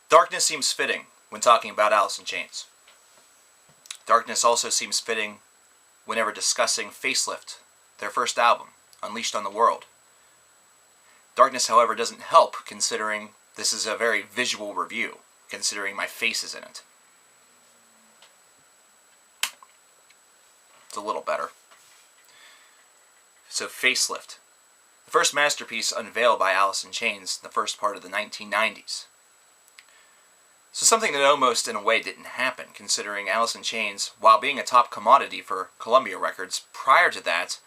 Darkness seems fitting when talking about Alice in Chains. Darkness also seems fitting whenever discussing Facelift, their first album, Unleashed on the World. Darkness, however, doesn't help considering this is a very visual review, considering my face is in it. It's a little better. So, Facelift. The first masterpiece unveiled by Alice in Chains in the first part of the 1990s. So something that almost, in a way, didn't happen, considering Alice in Chains, while being a top commodity for Columbia Records, prior to that,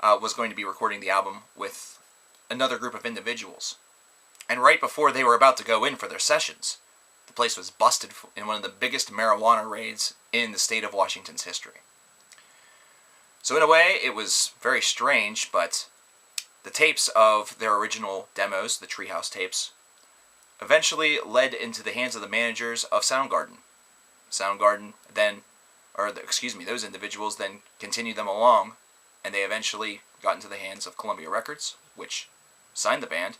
was going to be recording the album with another group of individuals. And right before they were about to go in for their sessions, the place was busted in one of the biggest marijuana raids in the state of Washington's history. So in a way, it was very strange, but the tapes of their original demos, the Treehouse tapes, eventually led into the hands of the managers of Soundgarden. Soundgarden then, those individuals then continued them along, and they eventually got into the hands of Columbia Records, which signed the band,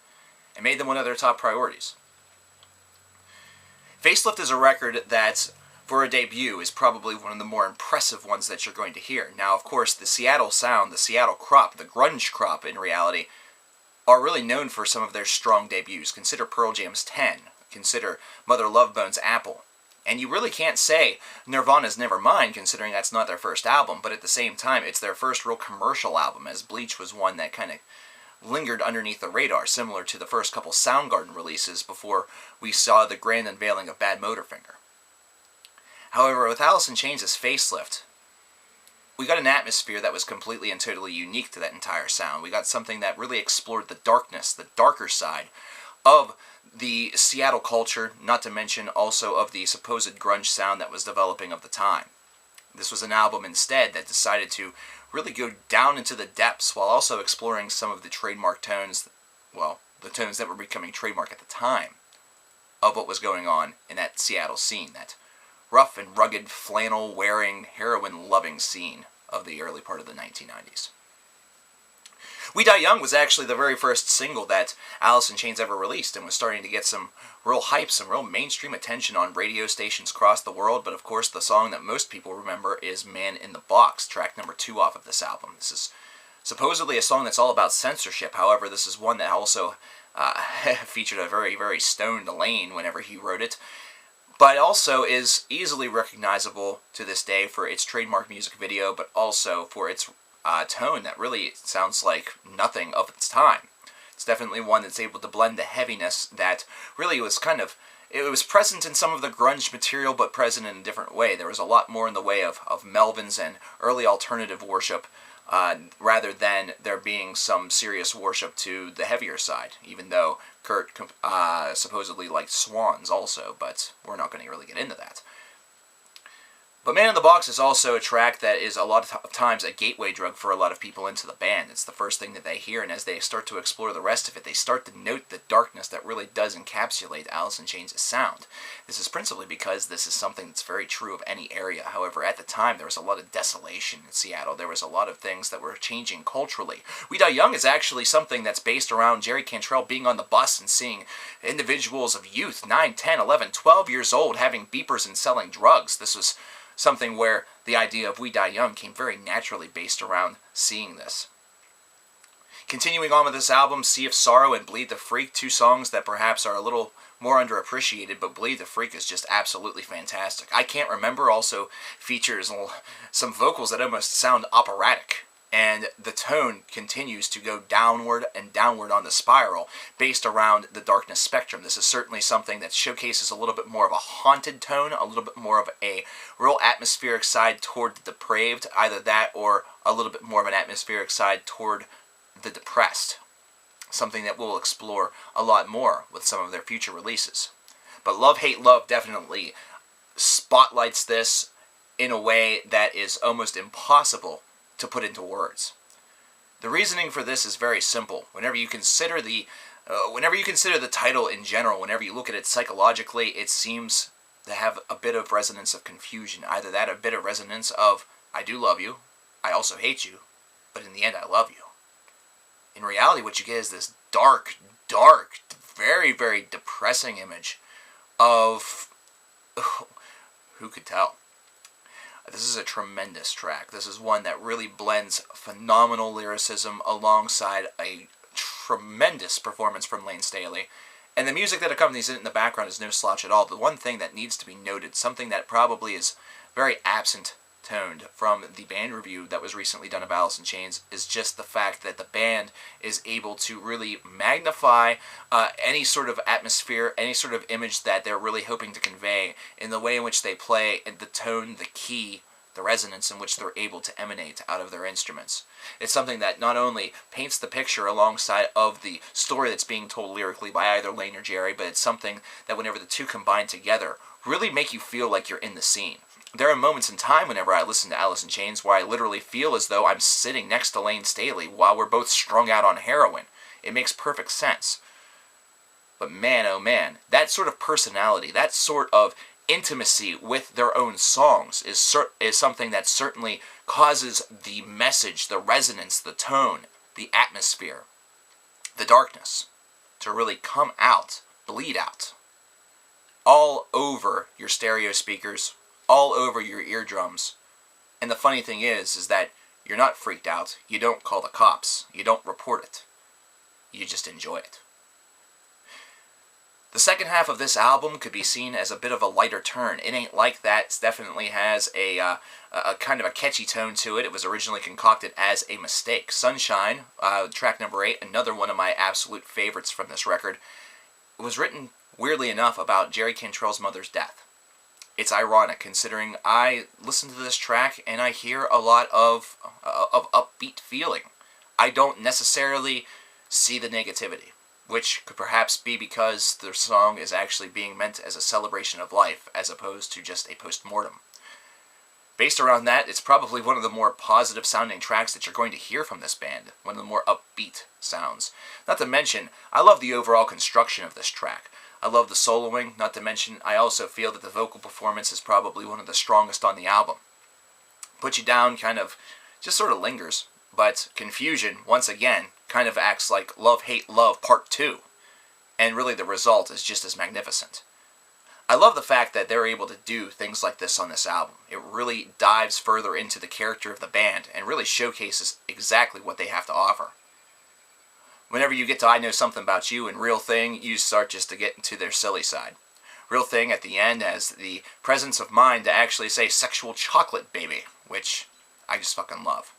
and made them one of their top priorities. Facelift is a record that, for a debut, is probably one of the more impressive ones that you're going to hear. Now, of course, the Seattle sound, the Seattle crop, the grunge crop, in reality, are really known for some of their strong debuts. Consider Pearl Jam's 10. Consider Mother Love Bone's Apple. And you really can't say Nirvana's Nevermind, considering that's not their first album, but at the same time, it's their first real commercial album, as Bleach was one that kind of lingered underneath the radar, similar to the first couple Soundgarden releases before we saw the grand unveiling of Bad Motorfinger. However, with Alice in Chains' Facelift, we got an atmosphere that was completely and totally unique to that entire sound. We got something that really explored the darkness, the darker side of the Seattle culture, not to mention also of the supposed grunge sound that was developing of the time. This was an album instead that decided to really go down into the depths while also exploring some of the trademark tones, well, the tones that were becoming trademark at the time of what was going on in that Seattle scene, that rough and rugged, flannel-wearing, heroin-loving scene of the early part of the 1990s. We Die Young was actually the very first single that Alice in Chains ever released, and was starting to get some real hype, some real mainstream attention on radio stations across the world, but of course the song that most people remember is Man in the Box, track number 2 off of this album. This is supposedly a song that's all about censorship. However, this is one that also featured a very, very stoned Lane whenever he wrote it, but also is easily recognizable to this day for its trademark music video, but also for its tone that really sounds like nothing of its time. It's definitely one that's able to blend the heaviness that really was it was present in some of the grunge material, but present in a different way. There was a lot more in the way of Melvins and early alternative worship, rather than there being some serious worship to the heavier side, even though Kurt supposedly liked Swans also, but we're not going to really get into that. But Man in the Box is also a track that is a lot of times a gateway drug for a lot of people into the band. It's the first thing that they hear, and as they start to explore the rest of it, they start to note the darkness that really does encapsulate Alice in Chains' sound. This is principally because this is something that's very true of any area. However, at the time, there was a lot of desolation in Seattle. There was a lot of things that were changing culturally. We Die Young is actually something that's based around Jerry Cantrell being on the bus and seeing individuals of youth, 9, 10, 11, 12 years old, having beepers and selling drugs. This was something where the idea of We Die Young came very naturally based around seeing this. Continuing on with this album, Sea of Sorrow and Bleed the Freak, 2 songs that perhaps are a little more underappreciated, but Bleed the Freak is just absolutely fantastic. I Can't Remember also features some vocals that almost sound operatic, and the tone continues to go downward and downward on the spiral based around the darkness spectrum. This is certainly something that showcases a little bit more of a haunted tone, a little bit more of a real atmospheric side toward the depraved, either that or a little bit more of an atmospheric side toward the depressed, something that we'll explore a lot more with some of their future releases. But Love Hate Love definitely spotlights this in a way that is almost impossible to put into words. The reasoning for this is very simple. Whenever you consider the title in general, whenever you look at it psychologically, it seems to have a bit of resonance of confusion. Either that or a bit of resonance of, I do love you, I also hate you, but in the end I love you. In reality, what you get is this dark, very, very depressing image of... who could tell? This is a tremendous track. This is one that really blends phenomenal lyricism alongside a tremendous performance from Lane Staley. And the music that accompanies it in the background is no slouch at all. The one thing that needs to be noted, something that probably is very absent-toned from the band review that was recently done of Alice in Chains, is just the fact that the band is able to really magnify any sort of atmosphere, any sort of image that they're really hoping to convey in the way in which they play, and the tone, the key, the resonance in which they're able to emanate out of their instruments. It's something that not only paints the picture alongside of the story that's being told lyrically by either Lane or Jerry, but it's something that whenever the two combine together, really make you feel like you're in the scene. There are moments in time whenever I listen to Alice in Chains where I literally feel as though I'm sitting next to Lane Staley while we're both strung out on heroin. It makes perfect sense. But man, oh man, that sort of personality, that sort of intimacy with their own songs is something that certainly causes the message, the resonance, the tone, the atmosphere, the darkness to really come out, bleed out, all over your stereo speakers, all over your eardrums. And the funny thing is that you're not freaked out. You don't call the cops. You don't report it. You just enjoy it. The second half of this album could be seen as a bit of a lighter turn. It Ain't Like That it definitely has a kind of a catchy tone to it. It was originally concocted as a mistake. Sunshine, track number 8, another one of my absolute favorites from this record, was written, weirdly enough, about Jerry Cantrell's mother's death. It's ironic, considering I listen to this track and I hear a lot of upbeat feeling. I don't necessarily see the negativity, which could perhaps be because the song is actually being meant as a celebration of life as opposed to just a post-mortem. Based around that, it's probably one of the more positive sounding tracks that you're going to hear from this band, one of the more upbeat sounds. Not to mention, I love the overall construction of this track. I love the soloing, not to mention I also feel that the vocal performance is probably one of the strongest on the album. Put You Down kind of just sort of lingers, but Confusion, once again, kind of acts like Love, Hate, Love Part 2, and really the result is just as magnificent. I love the fact that they're able to do things like this on this album. It really dives further into the character of the band and really showcases exactly what they have to offer. Whenever you get to I Know Something About You and Real Thing, you start just to get into their silly side. Real Thing at the end has the presence of mind to actually say sexual chocolate baby, which I just fucking love.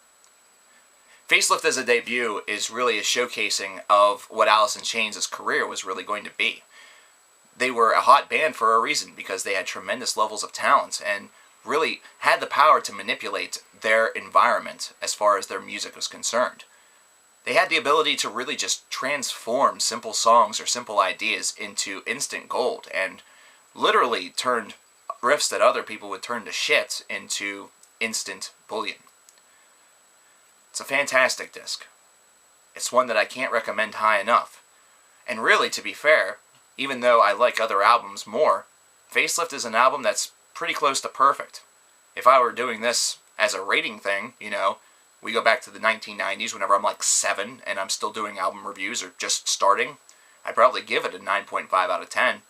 Facelift as a debut is really a showcasing of what Alice in Chains' career was really going to be. They were a hot band for a reason because they had tremendous levels of talent and really had the power to manipulate their environment as far as their music was concerned. They had the ability to really just transform simple songs or simple ideas into instant gold and literally turned riffs that other people would turn to shit into instant bullion. It's a fantastic disc. It's one that I can't recommend high enough. And really, to be fair, even though I like other albums more, Facelift is an album that's pretty close to perfect. If I were doing this as a rating thing, you know, we go back to the 1990s whenever I'm like 7 and I'm still doing album reviews or just starting, I'd probably give it a 9.5 out of 10.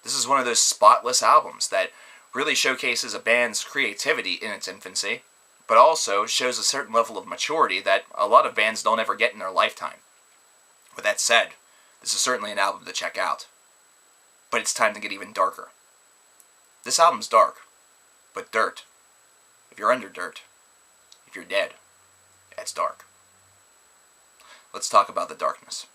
This is one of those spotless albums that really showcases a band's creativity in its infancy, but also shows a certain level of maturity that a lot of bands don't ever get in their lifetime. With that said, this is certainly an album to check out. But it's time to get even darker. This album's dark, but dirt. If you're under dirt, if you're dead, it's dark. Let's talk about the darkness.